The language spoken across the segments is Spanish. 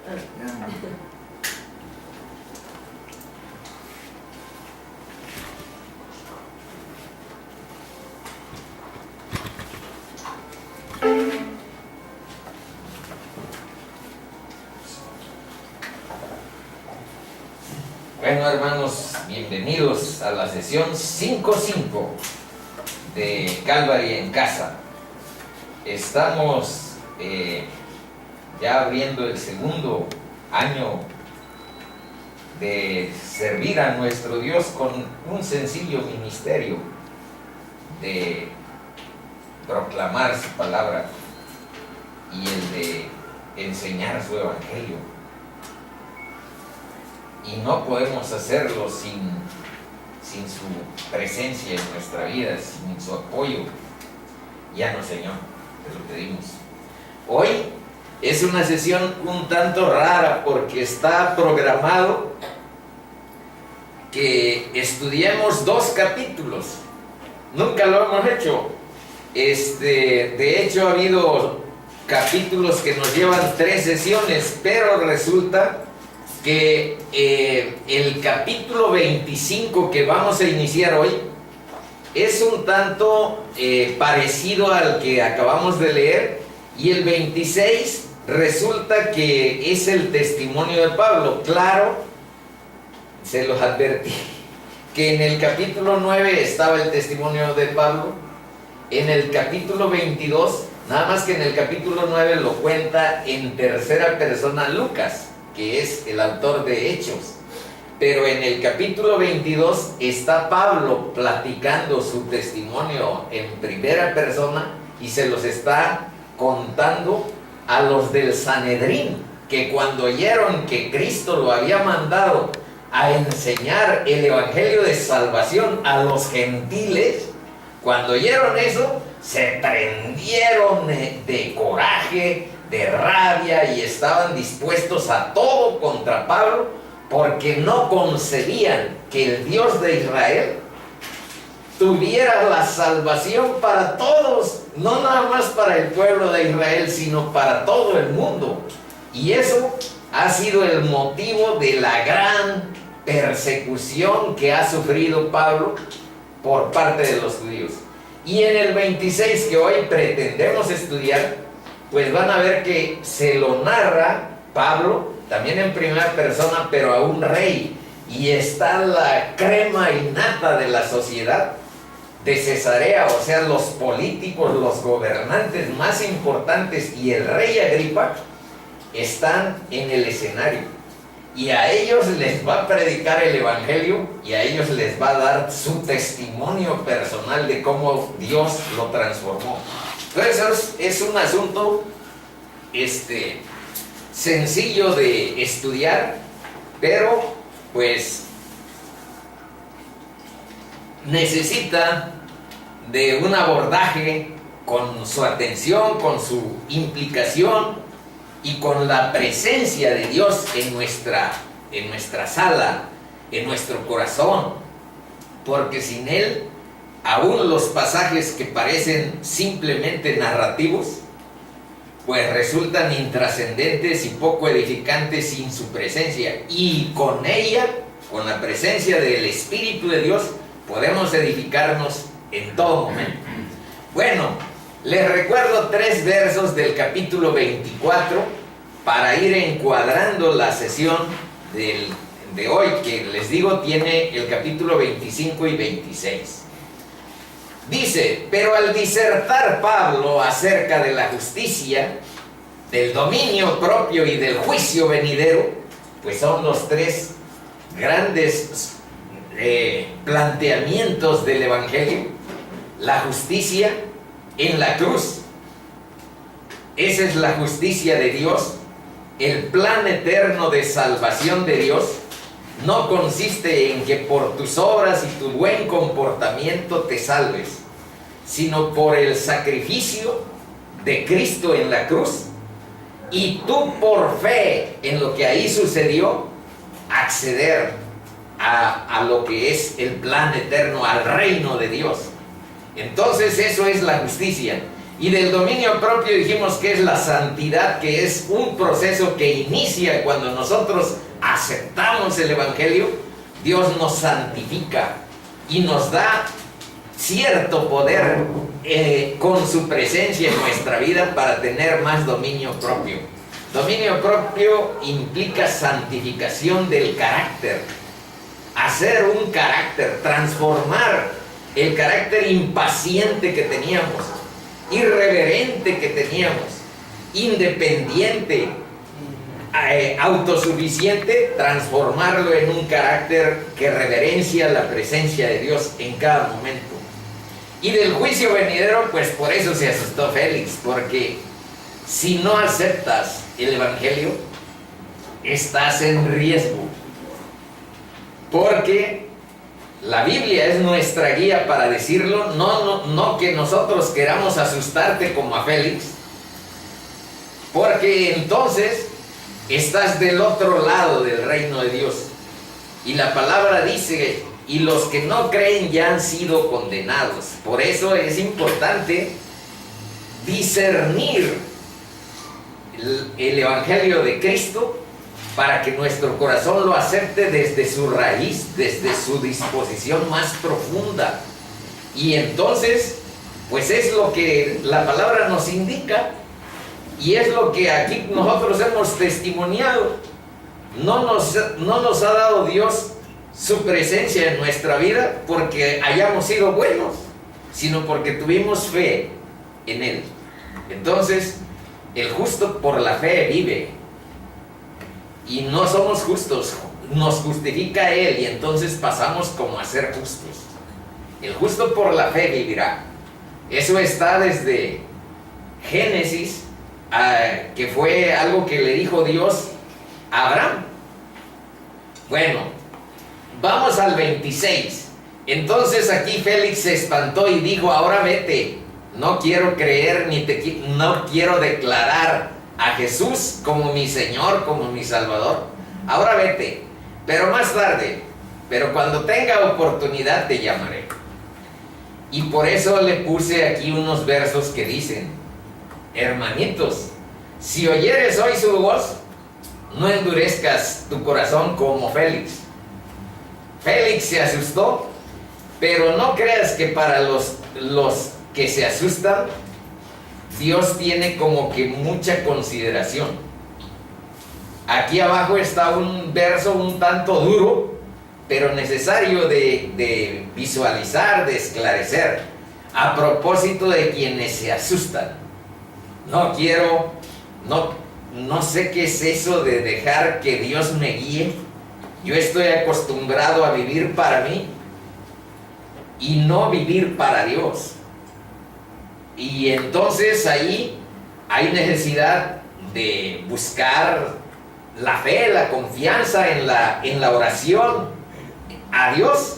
Bueno, hermanos, bienvenidos a la sesión 5.5 de Calvary en Casa. Estamos ya abriendo el segundo año de servir a nuestro Dios con un sencillo ministerio de proclamar su palabra y el de enseñar su evangelio. Y no podemos hacerlo sin su presencia en nuestra vida, sin su apoyo. Ya no, Señor, te lo pedimos. Hoy es una sesión un tanto rara porque está programado que estudiemos 2 capítulos. Nunca lo hemos hecho. De hecho, ha habido capítulos que nos llevan 3 sesiones, pero resulta que el capítulo 25 que vamos a iniciar hoy es un tanto parecido al que acabamos de leer, y el 26 resulta que es el testimonio de Pablo. Claro, se los advertí que en el capítulo 9 estaba el testimonio de Pablo, en el capítulo 22, nada más que en el capítulo 9 lo cuenta en tercera persona Lucas, que es el autor de Hechos, pero en el capítulo 22 está Pablo platicando su testimonio en primera persona y se los está contando a los del Sanedrín, que cuando oyeron que Cristo lo había mandado a enseñar el evangelio de salvación a los gentiles, cuando oyeron eso, se prendieron de coraje, de rabia, y estaban dispuestos a todo contra Pablo, porque no concebían que el Dios de Israel tuviera la salvación para todos, no nada más para el pueblo de Israel, sino para todo el mundo. Y eso ha sido el motivo de la gran persecución que ha sufrido Pablo por parte de los judíos. Y en el 26 que hoy pretendemos estudiar, pues van a ver que se lo narra Pablo, también en primera persona, pero a un rey. Y está la crema innata de la sociedad de Cesarea, o sea, los políticos, los gobernantes más importantes y el rey Agripa están en el escenario. Y a ellos les va a predicar el evangelio, y a ellos les va a dar su testimonio personal de cómo Dios lo transformó. Entonces es un asunto sencillo de estudiar, pero pues necesita de un abordaje con su atención, con su implicación y con la presencia de Dios en nuestra sala, en nuestro corazón, porque sin Él aún los pasajes que parecen simplemente narrativos, pues resultan intrascendentes y poco edificantes sin su presencia. Y con ella, con la presencia del Espíritu de Dios, podemos edificarnos en todo momento. Bueno, les recuerdo 3 versos del capítulo 24 para ir encuadrando la sesión de hoy, que les digo tiene el capítulo 25 y 26. Dice: pero al disertar Pablo acerca de la justicia, del dominio propio y del juicio venidero, pues son los 3 grandes planteamientos del evangelio. La justicia en la cruz, esa es la justicia de Dios. El plan eterno de salvación de Dios no consiste en que por tus obras y tu buen comportamiento te salves, sino por el sacrificio de Cristo en la cruz, y tú por fe en lo que ahí sucedió, acceder a lo que es el plan eterno, al reino de Dios. Entonces eso es la justicia. Y del dominio propio dijimos que es la santidad, que es un proceso que inicia cuando nosotros aceptamos el Evangelio. Dios nos santifica y nos da cierto poder con su presencia en nuestra vida para tener más dominio propio. Dominio propio implica santificación del carácter, hacer un carácter, transformar el carácter impaciente que teníamos, irreverente que teníamos, independiente, autosuficiente, transformarlo en un carácter que reverencia la presencia de Dios en cada momento. Y del juicio venidero, pues por eso se asustó Félix, porque si no aceptas el Evangelio, estás en riesgo. Porque la Biblia es nuestra guía para decirlo, no que nosotros queramos asustarte como a Félix, porque entonces estás del otro lado del reino de Dios. Y la palabra dice, y los que no creen ya han sido condenados. Por eso es importante discernir el Evangelio de Cristo, para que nuestro corazón lo acepte desde su raíz, desde su disposición más profunda. Y entonces, pues es lo que la palabra nos indica, y es lo que aquí nosotros hemos testimoniado. No nos ha dado Dios su presencia en nuestra vida porque hayamos sido buenos, sino porque tuvimos fe en Él. Entonces, el justo por la fe vive. Y no somos justos, nos justifica Él y entonces pasamos como a ser justos. El justo por la fe vivirá. Eso está desde Génesis, que fue algo que le dijo Dios a Abraham. Bueno, vamos al 26. Entonces aquí Félix se espantó y dijo, ahora vete, no quiero creer no quiero declarar a Jesús como mi Señor, como mi Salvador. Ahora vete, pero más tarde, pero cuando tenga oportunidad te llamaré. Y por eso le puse aquí unos versos que dicen, hermanitos, si oyeres hoy su voz, no endurezcas tu corazón como Félix. Félix se asustó, pero no creas que para los que se asustan, Dios tiene como que mucha consideración. Aquí abajo está un verso un tanto duro, pero necesario de visualizar, de esclarecer, a propósito de quienes se asustan. No sé qué es eso de dejar que Dios me guíe. Yo estoy acostumbrado a vivir para mí y no vivir para Dios. Y entonces ahí hay necesidad de buscar la fe, la confianza en la oración a Dios,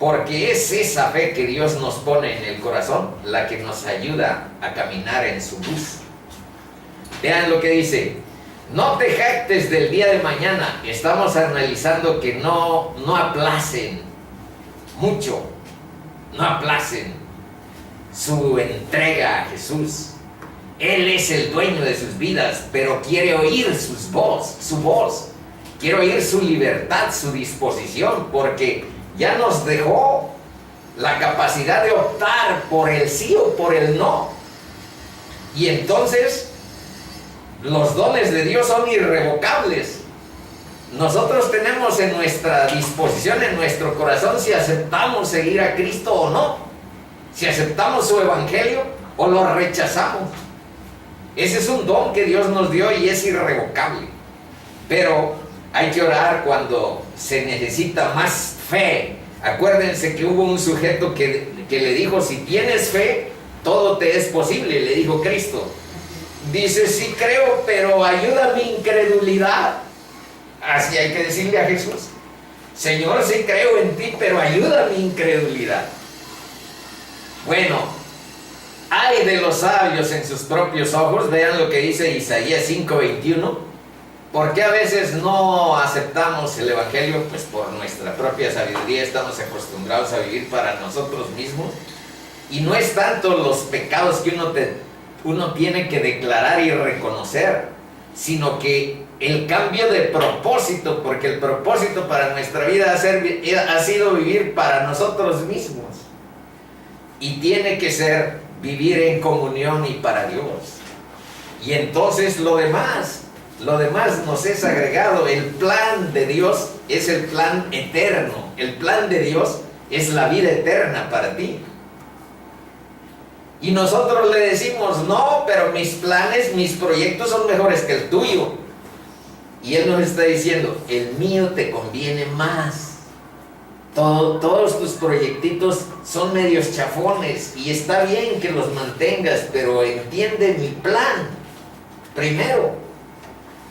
porque es esa fe que Dios nos pone en el corazón la que nos ayuda a caminar en su luz. Vean lo que dice, no te jactes del día de mañana. Estamos analizando que no aplacen mucho, no aplacen su entrega a Jesús. Él es el dueño de sus vidas, pero quiere oír su voz, quiere oír su libertad, su disposición, porque ya nos dejó la capacidad de optar por el sí o por el no. Y entonces los dones de Dios son irrevocables. Nosotros tenemos en nuestra disposición, en nuestro corazón, si aceptamos seguir a Cristo o no, si aceptamos su evangelio o lo rechazamos. Ese es un don que Dios nos dio y es irrevocable. Pero hay que orar cuando se necesita más fe. Acuérdense que hubo un sujeto que le dijo, si tienes fe, todo te es posible, le dijo Cristo. Dice, sí creo, pero ayuda mi incredulidad. Así hay que decirle a Jesús, Señor, sí creo en ti, pero ayuda mi incredulidad. Bueno, ay de los sabios en sus propios ojos. Vean lo que dice Isaías 5:21. ¿Por qué a veces no aceptamos el evangelio? Pues por nuestra propia sabiduría, estamos acostumbrados a vivir para nosotros mismos. Y no es tanto los pecados que uno uno tiene que declarar y reconocer, sino que el cambio de propósito, porque el propósito para nuestra vida ha sido vivir para nosotros mismos, y tiene que ser vivir en comunión y para Dios. Y entonces lo demás nos es agregado. El plan de Dios es el plan eterno. El plan de Dios es la vida eterna para ti. Y nosotros le decimos, no, pero mis planes, mis proyectos son mejores que el tuyo. Y Él nos está diciendo, el mío te conviene más. Todos tus proyectitos son medios chafones y está bien que los mantengas, pero entiende mi plan. Primero,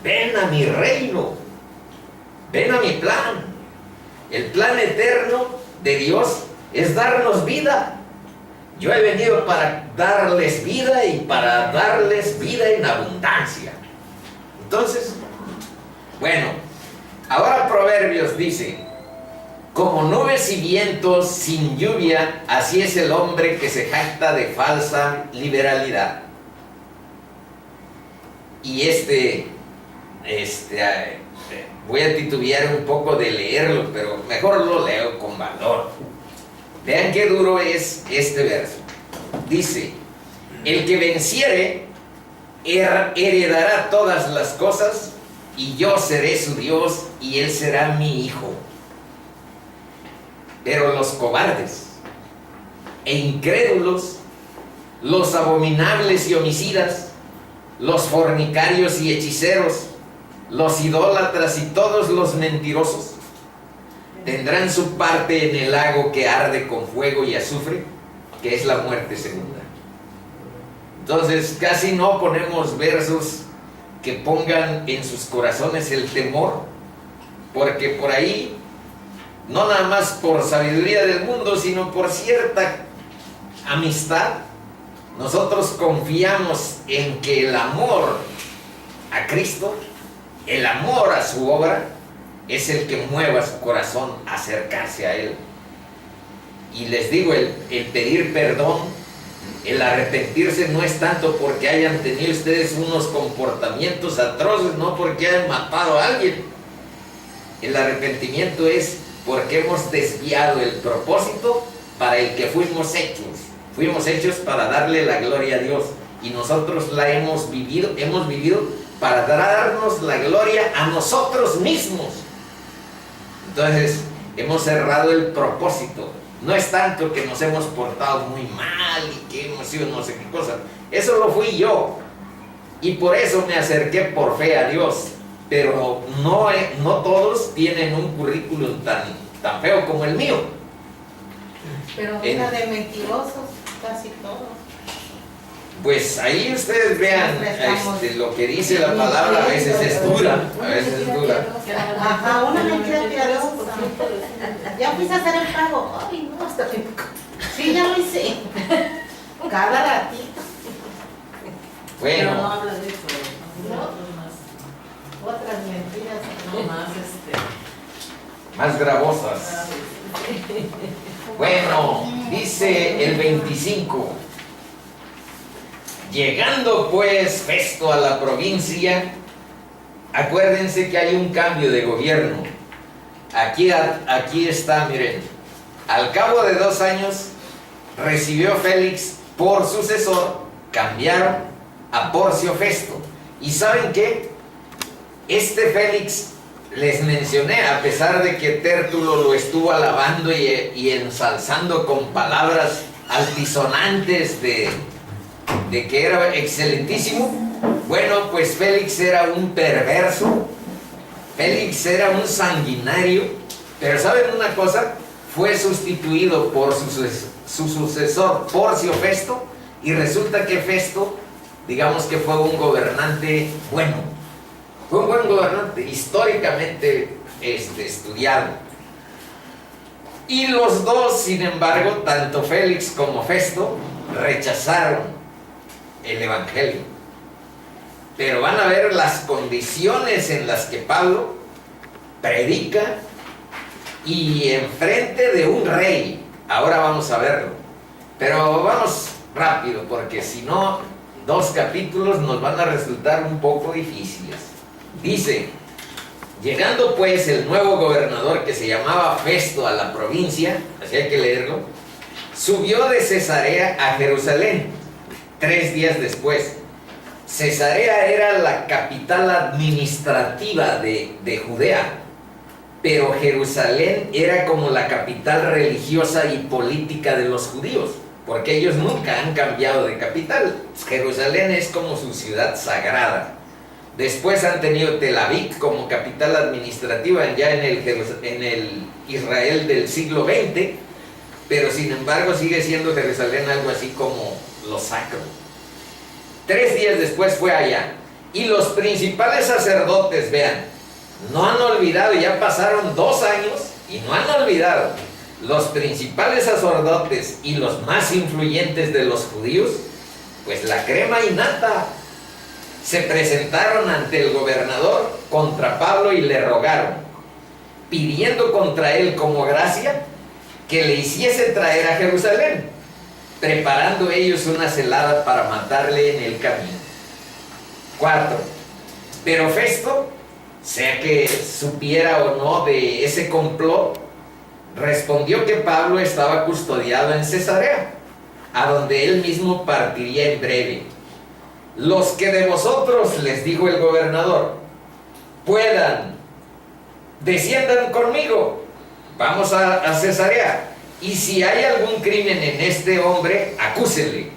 ven a mi reino, ven a mi plan. El plan eterno de Dios es darnos vida. Yo he venido para darles vida y para darles vida en abundancia. Entonces, bueno, ahora Proverbios dice, como nubes y vientos sin lluvia, así es el hombre que se jacta de falsa liberalidad. Y voy a titubear un poco de leerlo, pero mejor lo leo con valor. Vean qué duro es este verso. Dice, el que venciere heredará todas las cosas, y yo seré su Dios, y él será mi hijo. Pero los cobardes e incrédulos, los abominables y homicidas, los fornicarios y hechiceros, los idólatras y todos los mentirosos, tendrán su parte en el lago que arde con fuego y azufre, que es la muerte segunda. Entonces casi no ponemos versos que pongan en sus corazones el temor, porque por ahí, no nada más por sabiduría del mundo, sino por cierta amistad, nosotros confiamos en que el amor a Cristo, el amor a su obra, es el que mueva su corazón a acercarse a Él. Y les digo, el pedir perdón, el arrepentirse no es tanto porque hayan tenido ustedes unos comportamientos atroces, no porque hayan matado a alguien. El arrepentimiento es porque hemos desviado el propósito para el que fuimos hechos. Fuimos hechos para darle la gloria a Dios, y nosotros la hemos vivido para darnos la gloria a nosotros mismos. Entonces hemos cerrado el propósito. No es tanto que nos hemos portado muy mal y que hemos sido no sé qué cosa. Eso lo fui yo, y por eso me acerqué por fe a Dios. Pero no todos tienen un currículum tan feo como el mío. Pero mira, de mentirosos casi todos. Pues ahí ustedes vean lo que dice la palabra. A veces es dura, a veces es dura. Ajá, una mentira piadosa. Ya fuiste a hacer el pago. Ay, no, hasta que... Sí, ya lo hice. Cada ratito. Bueno. Pero no habla de eso. Otras mentiras. No más Más gravosas. Bueno, dice el 25. Llegando pues Festo a la provincia, acuérdense que hay un cambio de gobierno. Aquí está, miren. Al cabo de 2 años, recibió Félix por sucesor, cambiaron a Porcio Festo. ¿Y saben qué? Este Félix, les mencioné, a pesar de que Tértulo lo estuvo alabando y ensalzando con palabras altisonantes de que era excelentísimo, bueno, pues Félix era un perverso, Félix era un sanguinario, pero ¿saben una cosa? Fue sustituido por su sucesor Porcio Festo, y resulta que Festo, digamos que fue un gobernante bueno. Fue un buen gobernante, históricamente estudiado. Y los dos, sin embargo, tanto Félix como Festo, rechazaron el Evangelio. Pero van a ver las condiciones en las que Pablo predica y enfrente de un rey. Ahora vamos a verlo. Pero vamos rápido, porque si no, 2 capítulos nos van a resultar un poco difíciles. Dice: llegando pues el nuevo gobernador, que se llamaba Festo, a la provincia, así hay que leerlo, subió de Cesarea a Jerusalén 3 días después. Cesarea era la capital administrativa de Judea, pero Jerusalén era como la capital religiosa y política de los judíos, porque ellos nunca han cambiado de capital. Jerusalén es como su ciudad sagrada. Después han tenido Tel Aviv como capital administrativa ya en el Israel del siglo XX, pero sin embargo sigue siendo Jerusalén algo así como lo sacro. 3 días después fue allá, y los principales sacerdotes, vean, no han olvidado, ya pasaron 2 años y no han olvidado. Los principales sacerdotes y los más influyentes de los judíos, pues la crema y nata, se presentaron ante el gobernador contra Pablo y le rogaron, pidiendo contra él como gracia que le hiciese traer a Jerusalén, preparando ellos una celada para matarle en el camino. 4. Pero Festo, sea que supiera o no de ese complot, respondió que Pablo estaba custodiado en Cesarea, a donde él mismo partiría en breve. Los que de vosotros, les dijo el gobernador, puedan, desciendan conmigo, vamos a Cesarea, y si hay algún crimen en este hombre, acúsenle.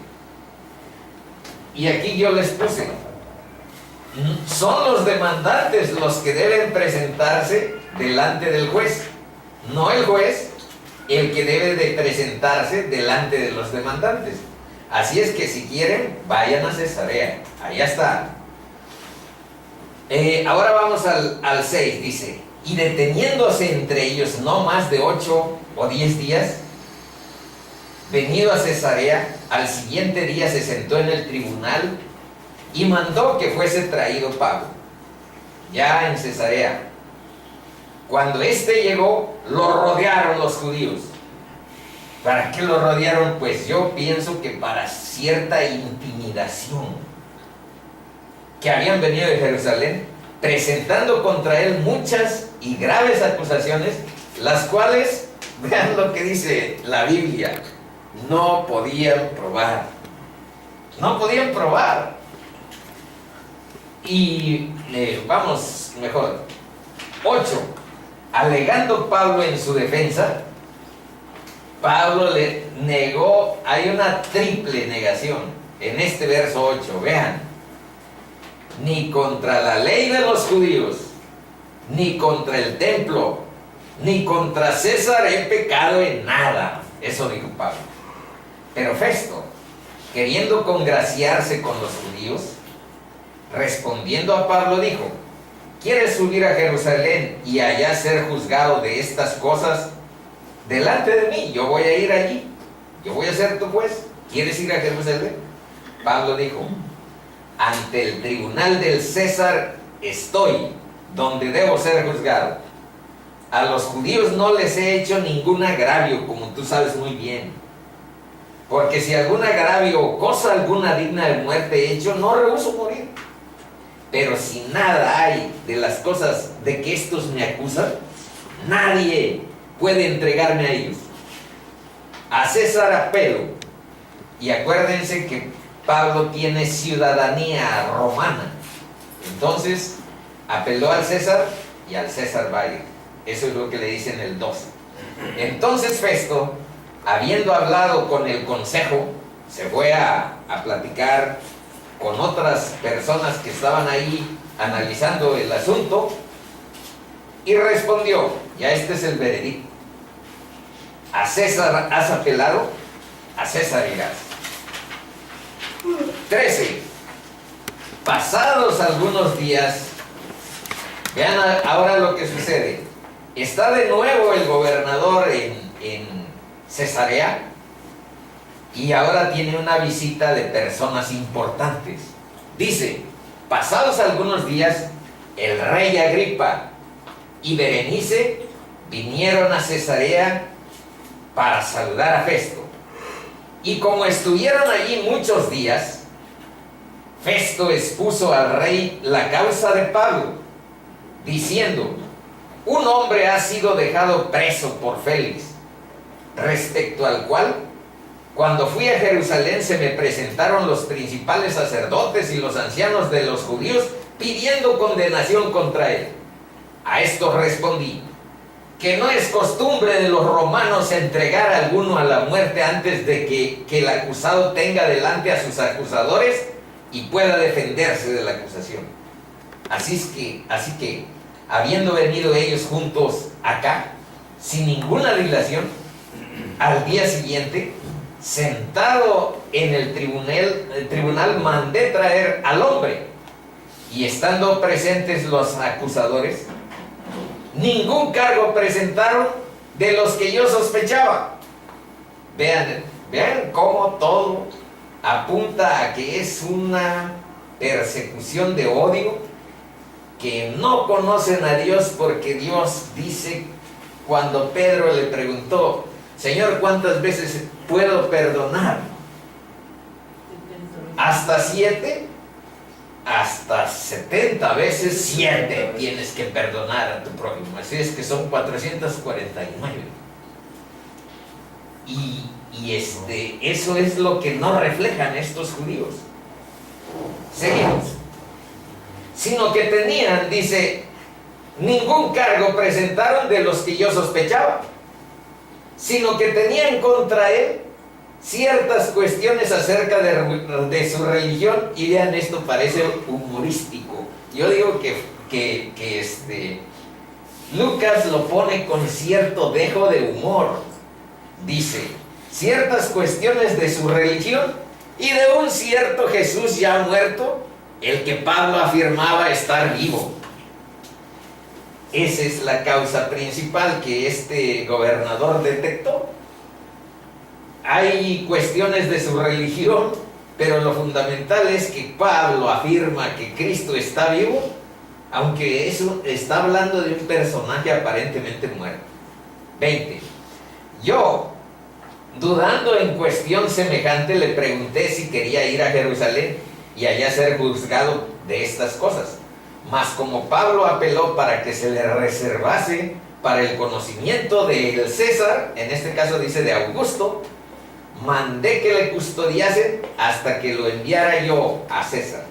Y aquí yo les puse, son los demandantes los que deben presentarse delante del juez, no el juez el que debe de presentarse delante de los demandantes. Así es que si quieren, vayan a Cesarea, allá está. Ahora vamos al 6, dice: y deteniéndose entre ellos no más de 8 o 10 días, venido a Cesarea, al siguiente día se sentó en el tribunal y mandó que fuese traído Pablo, ya en Cesarea. Cuando éste llegó, lo rodearon los judíos. ¿Para qué lo rodearon? Pues yo pienso que para cierta intimidación, que habían venido de Jerusalén, presentando contra él muchas y graves acusaciones, las cuales, vean lo que dice la Biblia, no podían probar. No podían probar. Y vamos mejor. 8. Alegando Pablo en su defensa, Pablo le negó, hay una triple negación en este verso 8, vean: ni contra la ley de los judíos, ni contra el templo, ni contra César he pecado en nada. Eso dijo Pablo. Pero Festo, queriendo congraciarse con los judíos, respondiendo a Pablo dijo: ¿quieres subir a Jerusalén y allá ser juzgado de estas cosas delante de mí? Yo voy a ir allí, yo voy a ser tu juez. ¿Quieres ir a Jerusalén? Pablo dijo: ante el tribunal del César estoy, donde debo ser juzgado. A los judíos no les he hecho ningún agravio, como tú sabes muy bien. Porque si algún agravio o cosa alguna digna de muerte he hecho, no rehúso morir. Pero si nada hay de las cosas de que estos me acusan, nadie puede entregarme a ellos. A César apelo. Y acuérdense que Pablo tiene ciudadanía romana. Entonces, apeló al César y al César va a ir. Eso es lo que le dice en el 12. Entonces Festo, habiendo hablado con el consejo, se fue a platicar con otras personas que estaban ahí analizando el asunto, y respondió, ya este es el veredicto: a César has apelado, a César irás. 13. Pasados algunos días, vean ahora lo que sucede. Está de nuevo el gobernador en Cesarea, y ahora tiene una visita de personas importantes. Dice: pasados algunos días, el rey Agripa y Berenice vinieron a Cesarea para saludar a Festo. Y como estuvieron allí muchos días, Festo expuso al rey la causa de Pablo, diciendo: un hombre ha sido dejado preso por Félix, respecto al cual, cuando fui a Jerusalén, se me presentaron los principales sacerdotes y los ancianos de los judíos pidiendo condenación contra él. A esto respondí: que no es costumbre de los romanos entregar a alguno a la muerte antes de que el acusado tenga delante a sus acusadores y pueda defenderse de la acusación. Así que, habiendo venido ellos juntos acá, sin ninguna dilación, al día siguiente, sentado en el tribunal, mandé traer al hombre, y estando presentes los acusadores, ningún cargo presentaron de los que yo sospechaba. Vean cómo todo apunta a que es una persecución de odio, que no conocen a Dios, porque Dios dice, cuando Pedro le preguntó: Señor, ¿cuántas veces puedo perdonar? ¿Hasta 7? Hasta 70 veces 7 tienes que perdonar a tu prójimo. Así es que son 449. Y eso es lo que no reflejan estos judíos. Seguimos. Sino que tenían, dice, ningún cargo presentaron de los que yo sospechaba, sino que tenían contra él ciertas cuestiones acerca de su religión. Y vean, esto parece humorístico. Yo digo que Lucas lo pone con cierto dejo de humor. Dice: ciertas cuestiones de su religión y de un cierto Jesús ya muerto, el que Pablo afirmaba estar vivo. Esa es la causa principal que este gobernador detectó. Hay cuestiones de su religión, pero lo fundamental es que Pablo afirma que Cristo está vivo, aunque eso está hablando de un personaje aparentemente muerto. 20. Yo, dudando en cuestión semejante, le pregunté si quería ir a Jerusalén y allá ser juzgado de estas cosas. Mas como Pablo apeló para que se le reservase para el conocimiento del César, en este caso dice de Augusto, mandé que le custodiasen hasta que lo enviara yo a César.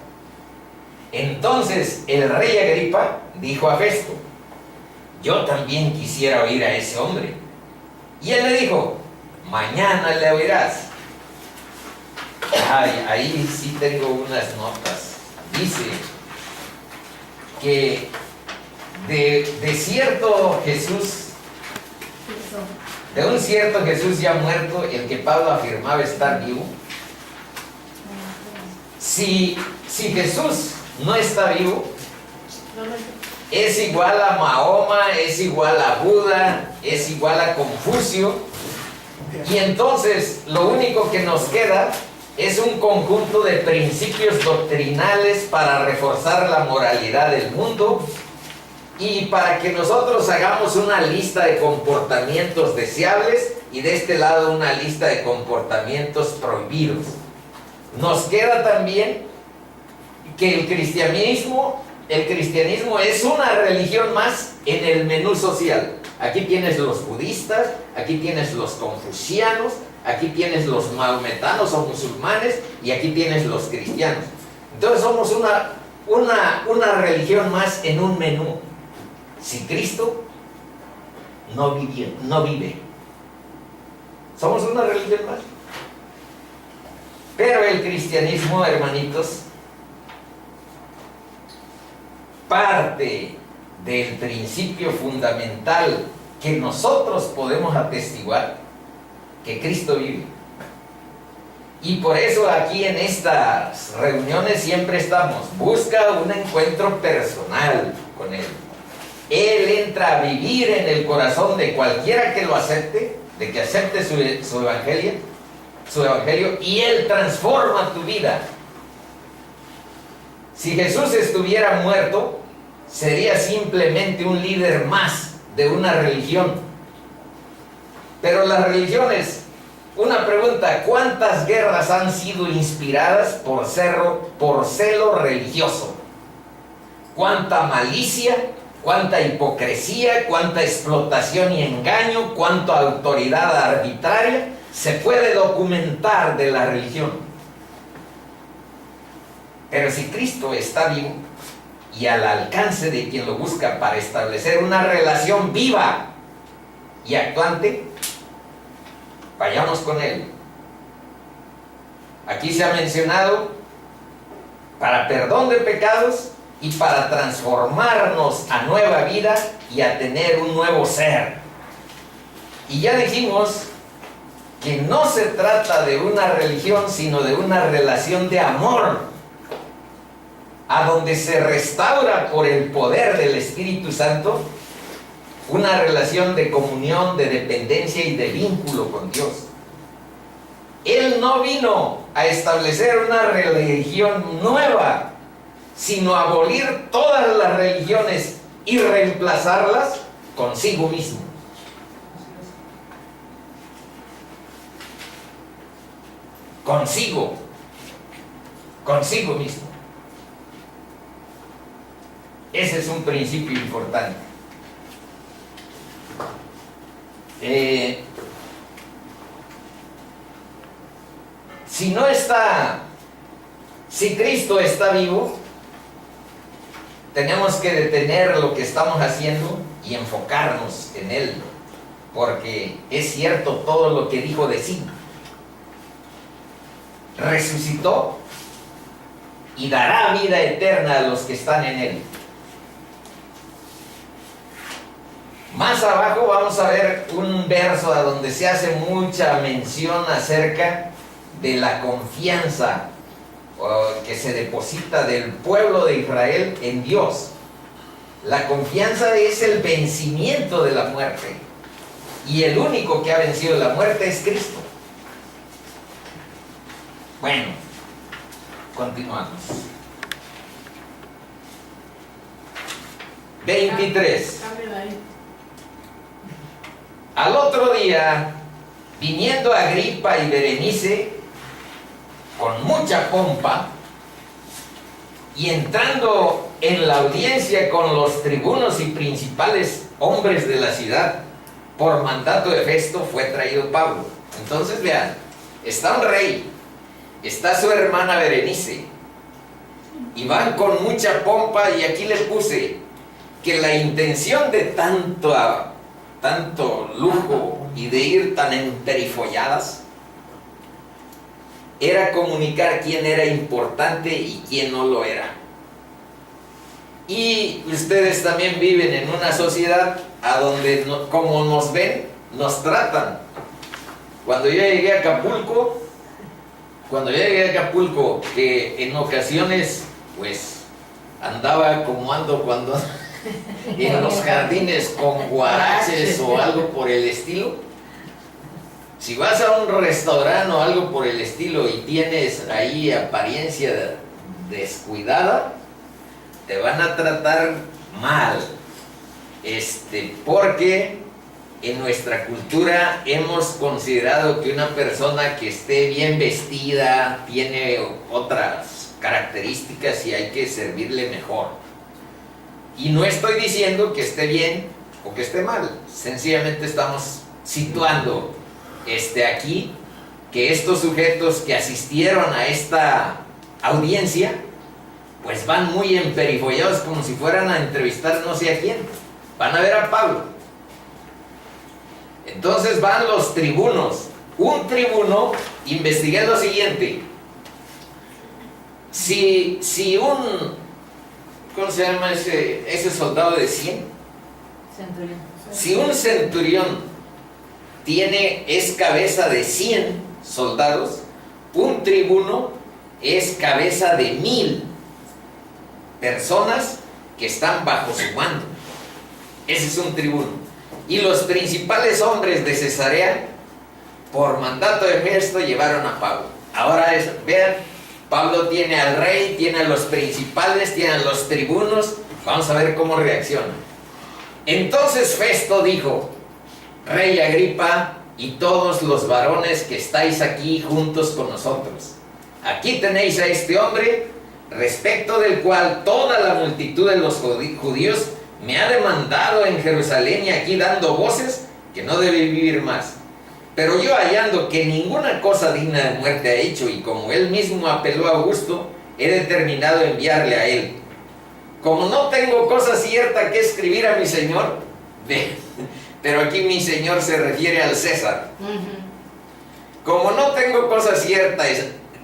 Entonces el rey Agripa dijo a Festo: yo también quisiera oír a ese hombre. Y él le dijo: mañana le oirás. Ahí sí tengo unas notas. Dice que de cierto Jesús, de un cierto Jesús ya muerto, el que Pablo afirmaba estar vivo. Si Jesús no está vivo, es igual a Mahoma, es igual a Buda, es igual a Confucio, y entonces lo único que nos queda es un conjunto de principios doctrinales para reforzar la moralidad del mundo y para que nosotros hagamos una lista de comportamientos deseables y de este lado una lista de comportamientos prohibidos. Nos queda también que el cristianismo es una religión más en el menú social. Aquí tienes los budistas, aquí tienes los confucianos, aquí tienes los mahometanos o musulmanes y aquí tienes los cristianos. Entonces somos una religión más en un menú. Si Cristo no vive, somos una religión más. Pero el cristianismo, hermanitos, parte del principio fundamental que nosotros podemos atestiguar, que Cristo vive. Y por eso aquí en estas reuniones siempre estamos: busca un encuentro personal con Él. Él entra a vivir en el corazón de cualquiera que lo acepte, de que acepte su evangelio, y Él transforma tu vida. Si Jesús estuviera muerto, sería simplemente un líder más de una religión. Pero las religiones Una pregunta: ¿cuántas guerras han sido inspiradas por celo religioso? ¿Cuánta malicia, cuánta hipocresía, cuánta explotación y engaño, cuánta autoridad arbitraria se puede documentar de la religión? Pero si Cristo está vivo y al alcance de quien lo busca para establecer una relación viva y actuante, vayamos con Él. Aquí se ha mencionado para perdón de pecados y para transformarnos a nueva vida y a tener un nuevo ser. Y ya dijimos que no se trata de una religión, sino de una relación de amor, a donde se restaura por el poder del Espíritu Santo una relación de comunión, de dependencia y de vínculo con Dios. Él no vino a establecer una religión nueva, sino a abolir todas las religiones y reemplazarlas consigo mismo. Consigo mismo. Ese es un principio importante. Si Cristo está vivo, tenemos que detener lo que estamos haciendo y enfocarnos en Él, porque es cierto todo lo que dijo de sí. Resucitó y dará vida eterna a los que están en Él. Más abajo vamos a ver un verso a donde se hace mucha mención acerca de la confianza que se deposita del pueblo de Israel en Dios. La confianza es el vencimiento de la muerte, y el único que ha vencido la muerte es Cristo. Bueno, continuamos. 23. Al otro día, viniendo Agripa y Berenice con mucha pompa, y entrando en la audiencia con los tribunos y principales hombres de la ciudad, por mandato de Festo fue traído Pablo. Entonces vean, está un rey, está su hermana Berenice, y van con mucha pompa, y aquí les puse que la intención de tanto lujo y de ir tan emperifolladas era comunicar quién era importante y quién no lo era. Y ustedes también viven en una sociedad a donde, como nos ven, nos tratan. Cuando yo llegué a Acapulco, que en ocasiones pues andaba como ando cuando en los jardines con guaraches o algo por el estilo. Si vas a un restaurante o algo por el estilo y tienes ahí apariencia descuidada, te van a tratar mal, porque en nuestra cultura hemos considerado que una persona que esté bien vestida tiene otras características y hay que servirle mejor. Y no estoy diciendo que esté bien o que esté mal, sencillamente estamos situando aquí que estos sujetos que asistieron a esta audiencia pues van muy emperifollados, como si fueran a entrevistar no sé a quién. Van a ver a Pablo. Entonces van los tribunos. Un tribuno, investigué lo siguiente: si un, ¿cómo se llama ese soldado de 100? Centurión. Si un centurión es cabeza de 100 soldados, un tribuno es cabeza de 1000 personas que están bajo su mando. Ese es un tribuno. Y los principales hombres de Cesarea, por mandato de Festo, llevaron a Pablo. Ahora vean, Pablo tiene al rey, tiene a los principales, tiene a los tribunos. Vamos a ver cómo reacciona. Entonces Festo dijo: Rey Agripa, y todos los varones que estáis aquí juntos con nosotros. Aquí tenéis a este hombre, respecto del cual toda la multitud de los judíos me ha demandado en Jerusalén y aquí dando voces que no debe vivir más. Pero yo, hallando que ninguna cosa digna de muerte ha hecho, y como él mismo apeló a Augusto, he determinado enviarle a él. Como no tengo cosa cierta que escribir a mi señor, pero aquí mi señor se refiere al César. Como no tengo cosa cierta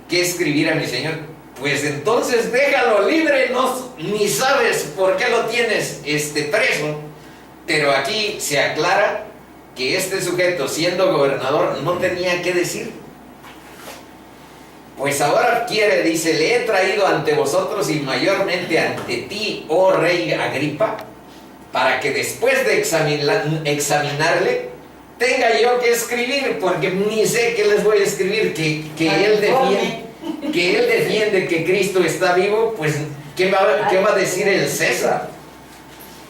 que escribir a mi señor, pues entonces déjalo libre, ni sabes por qué lo tienes preso. Pero aquí se aclara que este sujeto, siendo gobernador, no tenía que decir. Pues ahora quiere, dice, le he traído ante vosotros y mayormente ante ti, oh rey Agripa, para que después de examinarle, tenga yo que escribir, porque ni sé qué les voy a escribir, que él defiende que Cristo está vivo, pues ¿qué va a decir el César?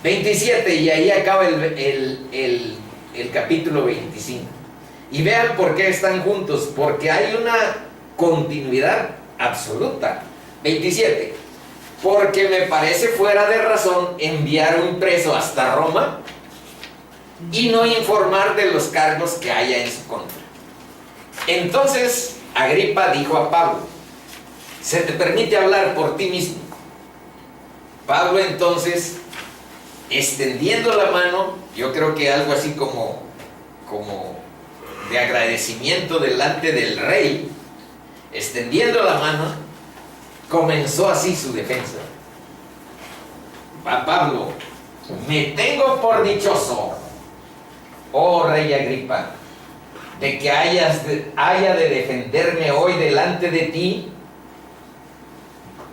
27, y ahí acaba el capítulo 25. Y vean por qué están juntos, porque hay una continuidad absoluta. 27. Porque me parece fuera de razón enviar un preso hasta Roma y no informar de los cargos que haya en su contra. Entonces Agripa dijo a Pablo: se te permite hablar por ti mismo. Pablo entonces, extendiendo la mano, yo creo que algo así como de agradecimiento delante del rey, extendiendo la mano, comenzó así su defensa. A Pablo: me tengo por dichoso, oh rey Agripa, de que haya de defenderme hoy delante de ti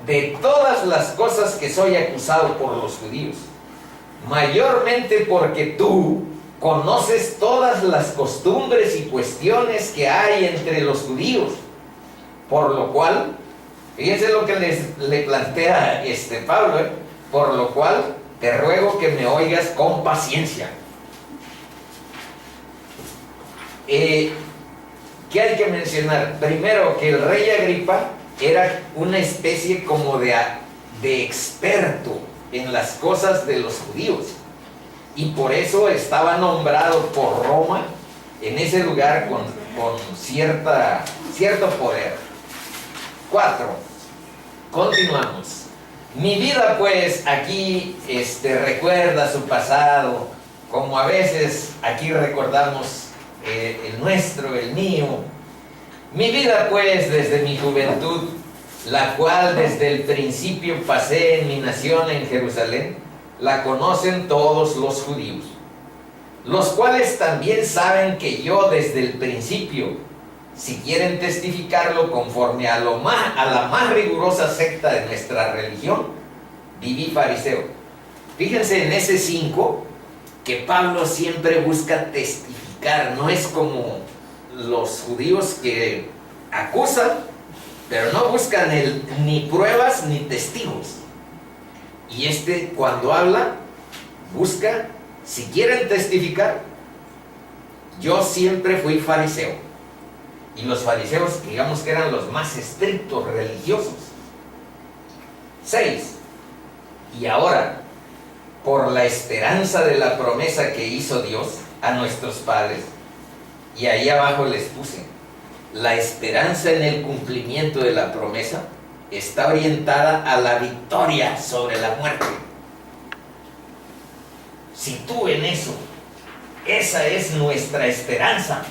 de todas las cosas que soy acusado por los judíos, mayormente porque tú conoces todas las costumbres y cuestiones que hay entre los judíos, por lo cual, fíjense lo que le plantea Pablo, por lo cual te ruego que me oigas con paciencia. ¿Qué hay que mencionar? Primero, que el rey Agripa era una especie como de experto en las cosas de los judíos, y por eso estaba nombrado por Roma en ese lugar con cierto poder. 4. Continuamos. Mi vida, pues, aquí recuerda su pasado, como a veces aquí recordamos el nuestro, el mío. Mi vida, pues, desde mi juventud, la cual desde el principio pasé en mi nación en Jerusalén, la conocen todos los judíos, los cuales también saben que yo desde el principio, si quieren testificarlo conforme a la más rigurosa secta de nuestra religión, viví fariseo. Fíjense en ese 5, que Pablo siempre busca testificar. No es como los judíos que acusan, pero no buscan ni pruebas ni testigos. Y cuando habla, busca, si quieren testificar, yo siempre fui fariseo. Y los fariseos, digamos que eran los más estrictos religiosos. 6. Y ahora, por la esperanza de la promesa que hizo Dios a nuestros padres, y ahí abajo les puse, la esperanza en el cumplimiento de la promesa está orientada a la victoria sobre la muerte. Si tú en eso, esa es nuestra esperanza,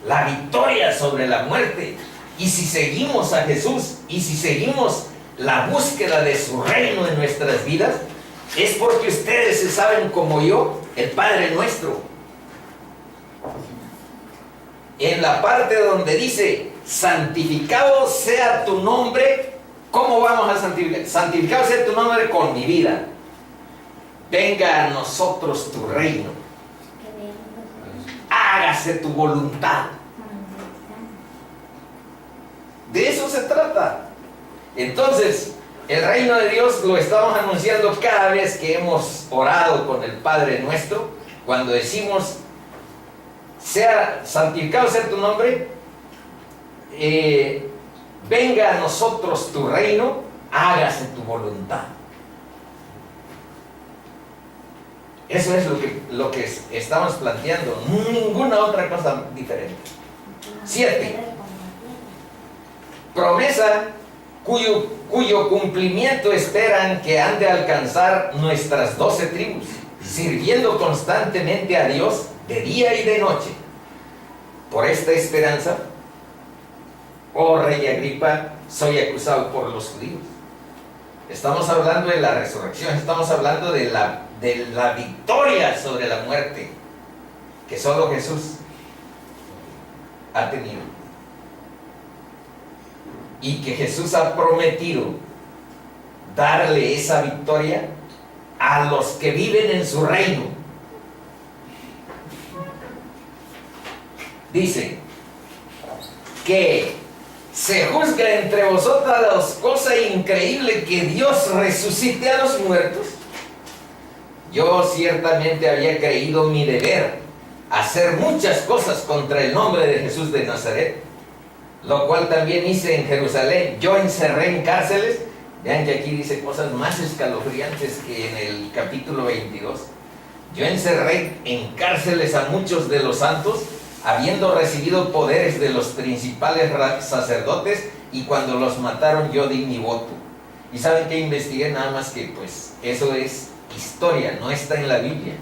la victoria sobre la muerte. Y si seguimos a Jesús, y si seguimos la búsqueda de su reino en nuestras vidas, es porque ustedes se saben como yo el Padre Nuestro. En la parte donde dice, santificado sea tu nombre, ¿cómo vamos a santificar? Santificado sea tu nombre con mi vida. Venga a nosotros tu reino. Hágase tu voluntad. De eso se trata. Entonces, el reino de Dios lo estamos anunciando cada vez que hemos orado con el Padre Nuestro, cuando decimos, sea santificado sea tu nombre, venga a nosotros tu reino, hágase tu voluntad. Eso es lo que estamos planteando, ninguna otra cosa diferente. 7. Promesa cuyo cumplimiento esperan que han de alcanzar nuestras 12 tribus, sirviendo constantemente a Dios de día y de noche. Por esta esperanza, oh rey Agripa, soy acusado por los judíos. Estamos hablando de la resurrección, estamos hablando de la victoria sobre la muerte que solo Jesús ha tenido. Y que Jesús ha prometido darle esa victoria a los que viven en su reino. Dice que se juzga entre vosotros cosa increíble que Dios resucite a los muertos. Yo ciertamente había creído mi deber hacer muchas cosas contra el nombre de Jesús de Nazaret, lo cual también hice en Jerusalén. Yo encerré en cárceles. Vean que aquí dice cosas más escalofriantes que en el capítulo 22. Yo encerré en cárceles a muchos de los santos, habiendo recibido poderes de los principales sacerdotes, y cuando los mataron yo di mi voto. Y saben que investigué, nada más que pues eso es historia, no está en la Biblia.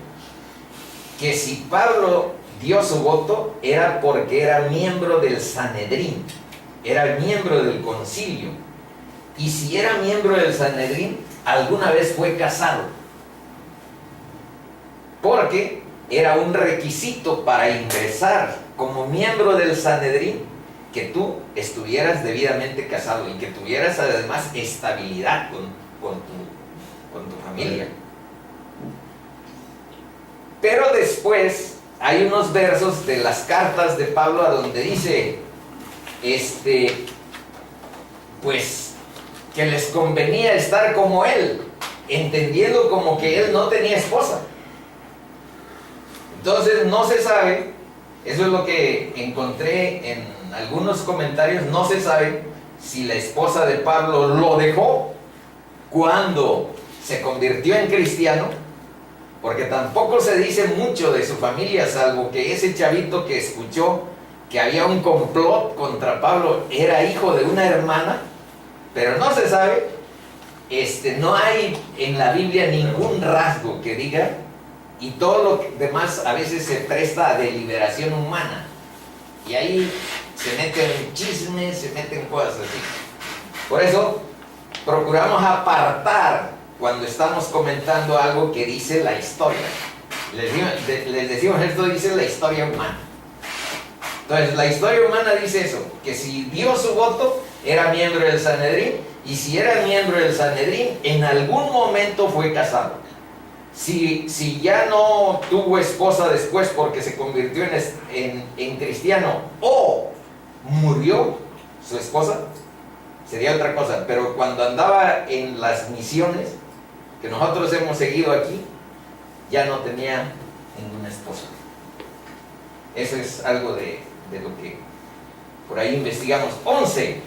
Que si Pablo dio su voto era porque era miembro del Sanedrín, era miembro del concilio. Y si era miembro del Sanedrín, alguna vez fue casado, porque era un requisito para ingresar como miembro del Sanedrín que tú estuvieras debidamente casado y que tuvieras además estabilidad con tu familia. Pero después hay unos versos de las cartas de Pablo a donde dice pues que les convenía estar como él, entendiendo como que él no tenía esposa. Entonces no se sabe, eso es lo que encontré en algunos comentarios, no se sabe si la esposa de Pablo lo dejó cuando se convirtió en cristiano, porque tampoco se dice mucho de su familia, salvo que ese chavito que escuchó que había un complot contra Pablo era hijo de una hermana, pero no se sabe. No hay en la Biblia ningún rasgo que diga, y todo lo demás a veces se presta a deliberación humana, y ahí se meten chismes, se meten cosas así. Por eso procuramos apartar cuando estamos comentando algo que dice la historia. Les decimos, esto dice la historia humana. Entonces la historia humana dice eso, que si dio su voto era miembro del Sanedrín, y si era miembro del Sanedrín en algún momento fue casado. Si ya no tuvo esposa después porque se convirtió en cristiano, o murió su esposa, sería otra cosa. Pero cuando andaba en las misiones que nosotros hemos seguido aquí, ya no tenía ninguna esposa. Eso es algo de lo que por ahí investigamos. 11.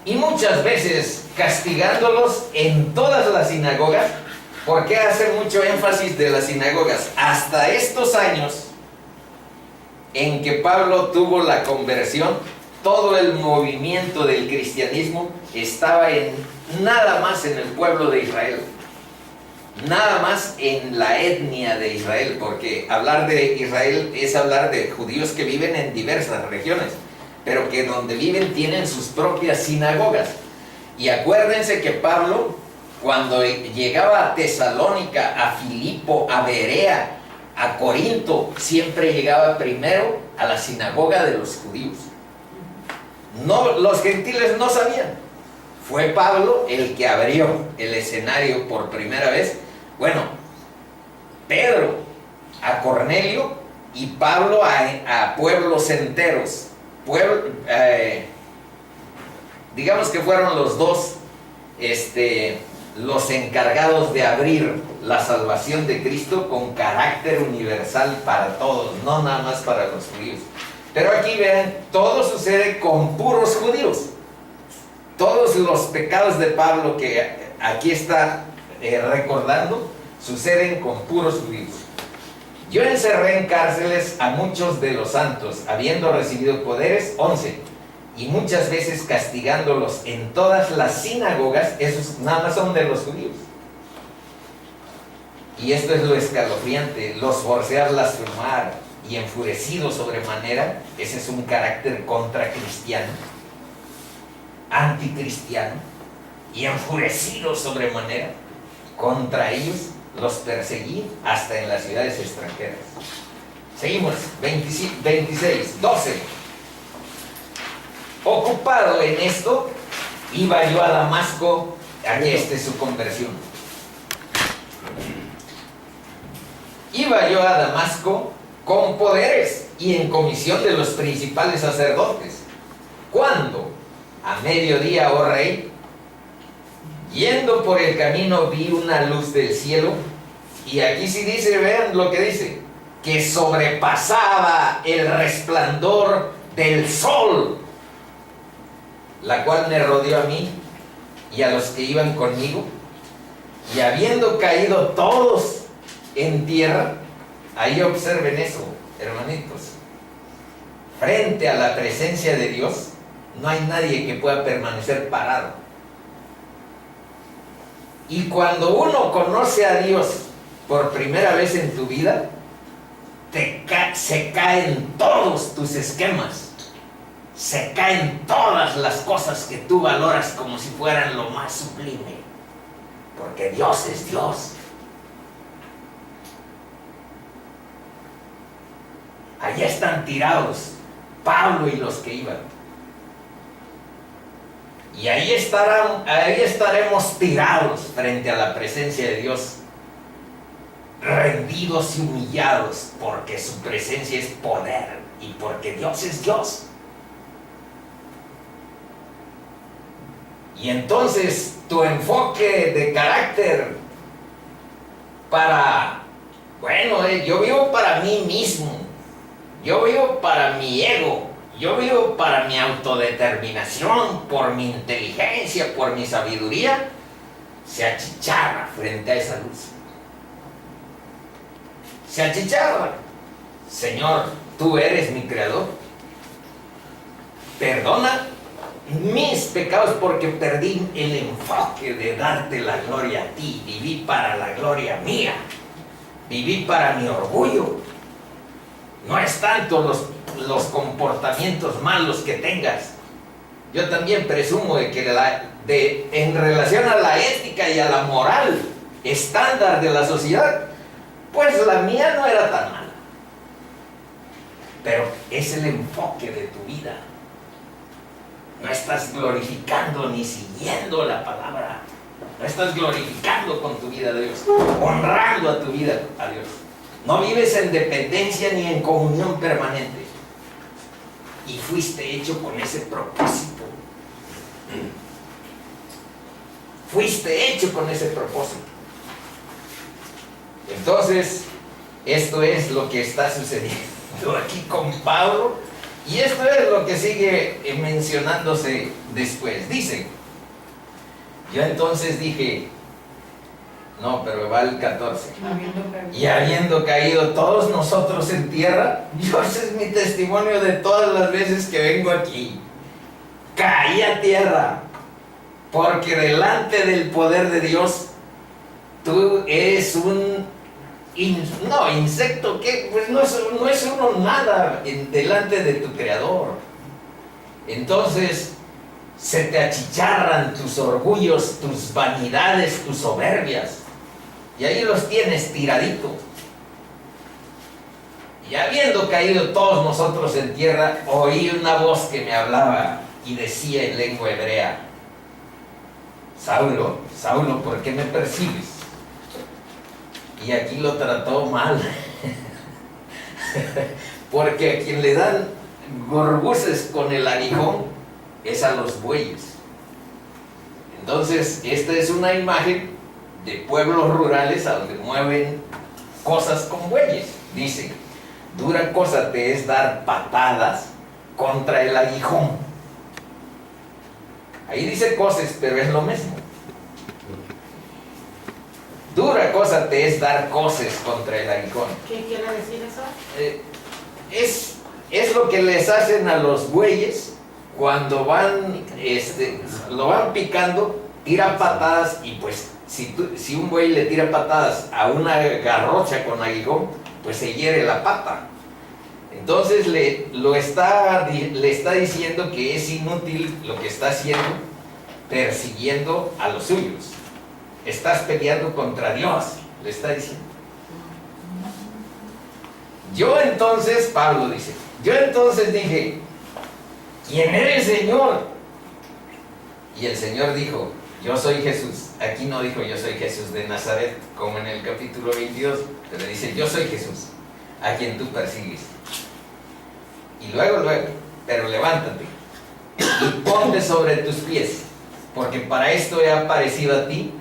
Y muchas veces castigándolos en todas las sinagogas. ¿Por qué hace mucho énfasis de las sinagogas? Hasta estos años en que Pablo tuvo la conversión, todo el movimiento del cristianismo estaba nada más en el pueblo de Israel, nada más en la etnia de Israel, porque hablar de Israel es hablar de judíos que viven en diversas regiones, pero que donde viven tienen sus propias sinagogas. Y acuérdense que Pablo, cuando llegaba a Tesalónica, a Filipo, a Berea, a Corinto, siempre llegaba primero a la sinagoga de los judíos. No, los gentiles no sabían. Fue Pablo el que abrió el escenario por primera vez. Bueno, Pedro a Cornelio y Pablo a pueblos enteros. Digamos que fueron los dos los encargados de abrir la salvación de Cristo con carácter universal para todos, no nada más para los judíos. Pero aquí vean, todo sucede con puros judíos. Todos los pecados de Pablo que aquí está recordando, suceden con puros judíos. Yo encerré en cárceles a muchos de los santos, habiendo recibido poderes, 11, y muchas veces castigándolos en todas las sinagogas. Esos nada más son de los judíos. Y esto es lo escalofriante: los forcé a blasfemar y enfurecidos sobremanera. Ese es un carácter contracristiano, anticristiano, y enfurecidos sobremanera contra ellos los perseguí hasta en las ciudades extranjeras. Seguimos, 26, 12. Ocupado en esto, iba yo a Damasco. Aquí está su conversión. Iba yo a Damasco con poderes y en comisión de los principales sacerdotes, cuando a mediodía, oh rey, yendo por el camino, vi una luz del cielo. Y aquí sí dice, vean lo que dice, que sobrepasaba el resplandor del sol, la cual me rodeó a mí y a los que iban conmigo. Y habiendo caído todos en tierra, ahí observen eso, hermanitos, frente a la presencia de Dios no hay nadie que pueda permanecer parado. Y cuando uno conoce a Dios por primera vez en tu vida, se caen todos tus esquemas, se caen todas las cosas que tú valoras como si fueran lo más sublime, porque Dios es Dios. Allá están tirados Pablo y los que iban. Y ahí estaremos tirados frente a la presencia de Dios, rendidos y humillados, porque su presencia es poder y porque Dios es Dios. Y entonces tu enfoque de carácter yo vivo para mí mismo, yo vivo para mi ego, yo vivo para mi autodeterminación, por mi inteligencia, por mi sabiduría, se achicharra frente a esa luz. Se achicharra. Señor, tú eres mi creador. Perdona mis pecados porque perdí el enfoque de darte la gloria a ti. Viví para la gloria mía. Viví para mi orgullo. No es tanto los comportamientos malos que tengas. Yo también presumo de que en relación a la ética y a la moral estándar de la sociedad, pues la mía no era tan mala. Pero es el enfoque de tu vida. No estás glorificando ni siguiendo la palabra. No estás glorificando con tu vida a Dios, honrando a tu vida a Dios. No vives en dependencia ni en comunión permanente. Y fuiste hecho con ese propósito. Fuiste hecho con ese propósito. Entonces, esto es lo que está sucediendo aquí con Pablo. Y esto es lo que sigue mencionándose después. Dice, yo entonces dije, no, pero va el 14. Y habiendo caído todos nosotros en tierra, Dios es mi testimonio de todas las veces que vengo aquí. Caí a tierra, porque delante del poder de Dios, tú eres un insecto que pues no es uno nada delante de tu creador. Entonces se te achicharran tus orgullos, tus vanidades, tus soberbias, y ahí los tienes tiraditos. Y habiendo caído todos nosotros en tierra, oí una voz que me hablaba y decía en lengua hebrea, Saulo, Saulo, ¿por qué me persigues? Y aquí lo trató mal, porque a quien le dan gorguces con el aguijón es a los bueyes. Entonces, esta es una imagen de pueblos rurales a donde mueven cosas con bueyes. Dice, dura cosa te es dar patadas contra el aguijón. Ahí dice coces, pero es lo mismo. Dura cosa te es dar coces contra el aguijón. ¿Qué quiere decir eso? Es lo que les hacen a los bueyes cuando van, lo van picando, tiran patadas y pues si un buey le tira patadas a una garrocha con aguijón, pues se hiere la pata. Entonces le está diciendo que es inútil lo que está haciendo, persiguiendo a los suyos. Estás peleando contra Dios, le está diciendo. Yo entonces, Pablo dice, yo entonces dije, ¿quién eres, Señor? Y el Señor dijo, yo soy Jesús. Aquí no dijo yo soy Jesús de Nazaret, como en el capítulo 22, pero dice yo soy Jesús, a quien tú persigues. Y luego, pero levántate y ponte sobre tus pies, porque para esto he aparecido a ti,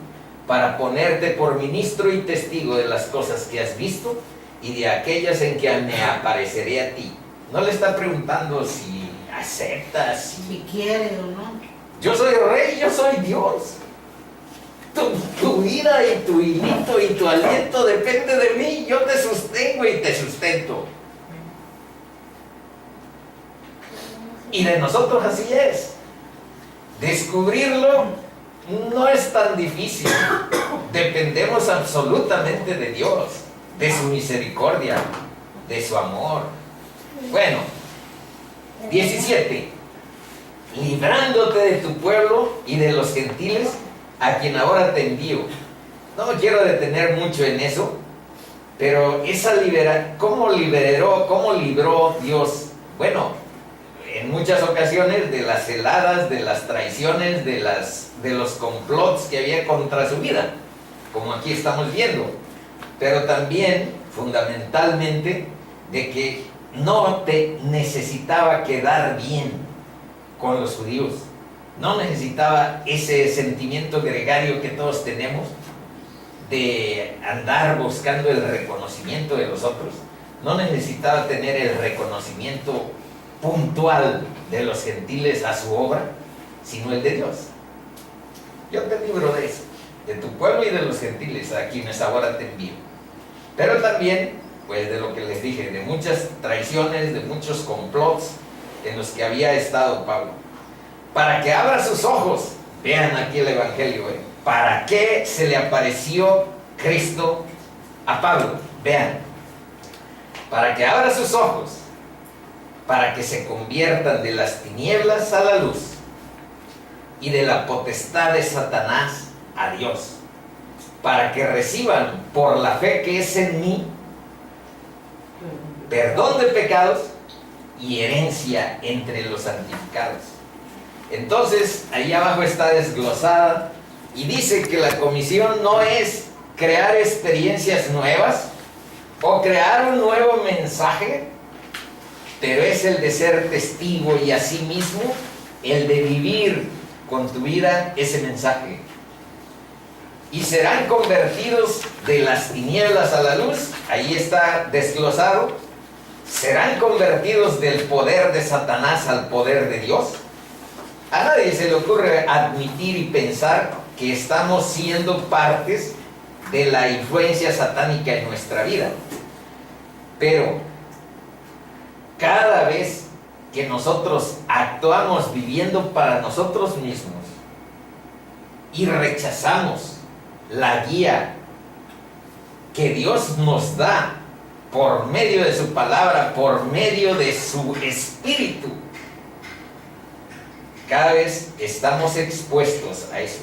para ponerte por ministro y testigo de las cosas que has visto y de aquellas en que me apareceré a ti. No le está preguntando si aceptas, Si quiere o no. yo soy rey, yo soy Dios. Tu vida y tu hilito y tu aliento depende de mí. Yo te sostengo y te sustento. Y de nosotros así es. Descubrirlo no es tan difícil. Dependemos absolutamente de Dios, de su misericordia, de su amor. Bueno, 17. Librándote de tu pueblo y de los gentiles a quien ahora te envío. No me quiero detener mucho en eso, pero esa ¿cómo libró Dios? Bueno, en muchas ocasiones de las celadas, de las traiciones, de los complots que había contra su vida, como aquí estamos viendo, pero también, fundamentalmente, de que no te necesitaba quedar bien con los judíos. No necesitaba ese sentimiento gregario que todos tenemos de andar buscando el reconocimiento de los otros. No necesitaba tener el reconocimiento puntual de los gentiles a su obra, sino el de Dios. Yo te libro de eso, de tu pueblo y de los gentiles a quienes ahora te envío. Pero también, pues de lo que les dije, de muchas traiciones, de muchos complots en los que había estado Pablo. Para que abra sus ojos, vean aquí el Evangelio, ¿para qué se le apareció Cristo a Pablo? Vean, para que abra sus ojos, para que se conviertan de las tinieblas a la luz y de la potestad de Satanás a Dios, para que reciban por la fe que es en mí perdón de pecados y herencia entre los santificados. Entonces, ahí abajo está desglosada y dice que la comisión no es crear experiencias nuevas o crear un nuevo mensaje, pero es el de ser testigo y asimismo el de vivir con tu vida ese mensaje. Y serán convertidos de las tinieblas a la luz, ahí está desglosado, serán convertidos del poder de Satanás al poder de Dios. A nadie se le ocurre admitir y pensar que estamos siendo partes de la influencia satánica en nuestra vida. Pero cada vez que nosotros actuamos viviendo para nosotros mismos y rechazamos la guía que Dios nos da por medio de su palabra, por medio de su espíritu, cada vez estamos expuestos a eso,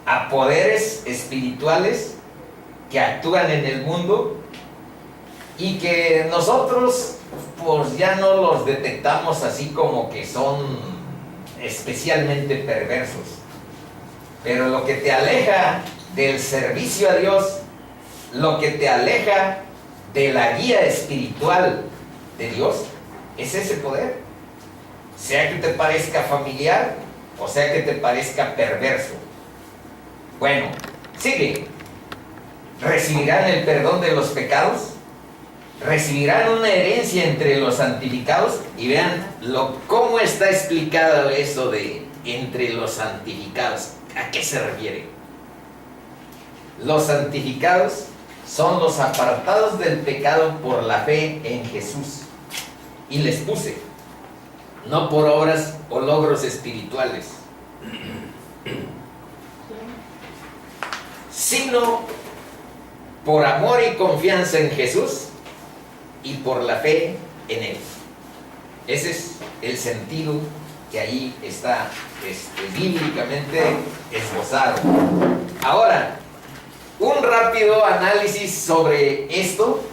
a poderes espirituales que actúan en el mundo y que nosotros pues ya no los detectamos así como que son especialmente perversos, pero lo que te aleja del servicio a Dios, lo que te aleja de la guía espiritual de Dios, es ese poder. Sea que te parezca familiar o sea que te parezca perverso. Bueno, sigue. ¿Recibirán el perdón de los pecados? ¿Recibirán una herencia entre los santificados? Y vean cómo está explicado eso de entre los santificados. ¿A qué se refiere? Los santificados son los apartados del pecado por la fe en Jesús. Y les puse, no por obras o logros espirituales, sino por amor y confianza en Jesús y por la fe en Él. Ese es el sentido que ahí está bíblicamente esbozado. Ahora, un rápido análisis sobre esto.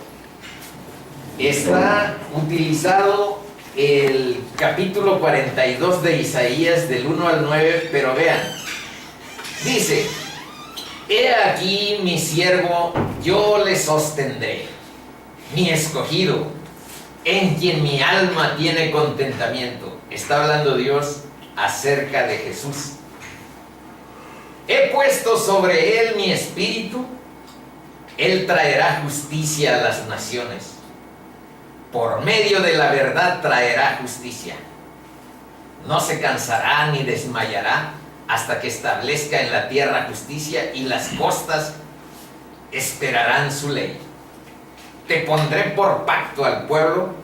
Está utilizado el capítulo 42 de Isaías del 1 al 9, pero vean, dice: he aquí mi siervo, yo le sostendré, mi escogido, en quien mi alma tiene contentamiento. Está hablando Dios acerca de Jesús. He puesto sobre él mi espíritu, él traerá justicia a las naciones. Por medio de la verdad traerá justicia. No se cansará ni desmayará hasta que establezca en la tierra justicia, y las costas esperarán su ley. Te pondré por pacto al pueblo,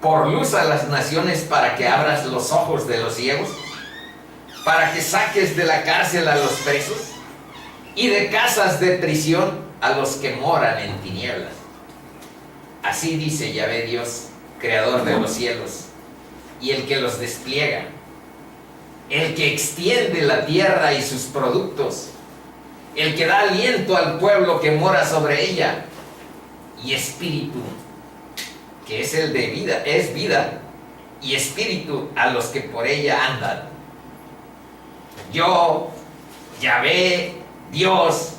por luz a las naciones, para que abras los ojos de los ciegos, para que saques de la cárcel a los presos, y de casas de prisión a los que moran en tinieblas. Así dice Yahvé Dios, creador de los cielos, y el que los despliega, el que extiende la tierra y sus productos, el que da aliento al pueblo que mora sobre ella, y espíritu, que es el de vida, es vida, y espíritu a los que por ella andan. Yo, Yahvé Dios,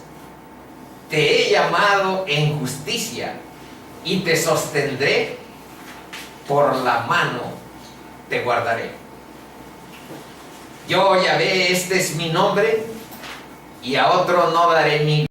te he llamado en justicia, y te sostendré, por la mano te guardaré. Yo, Yahvé, este es mi nombre, y a otro no daré mi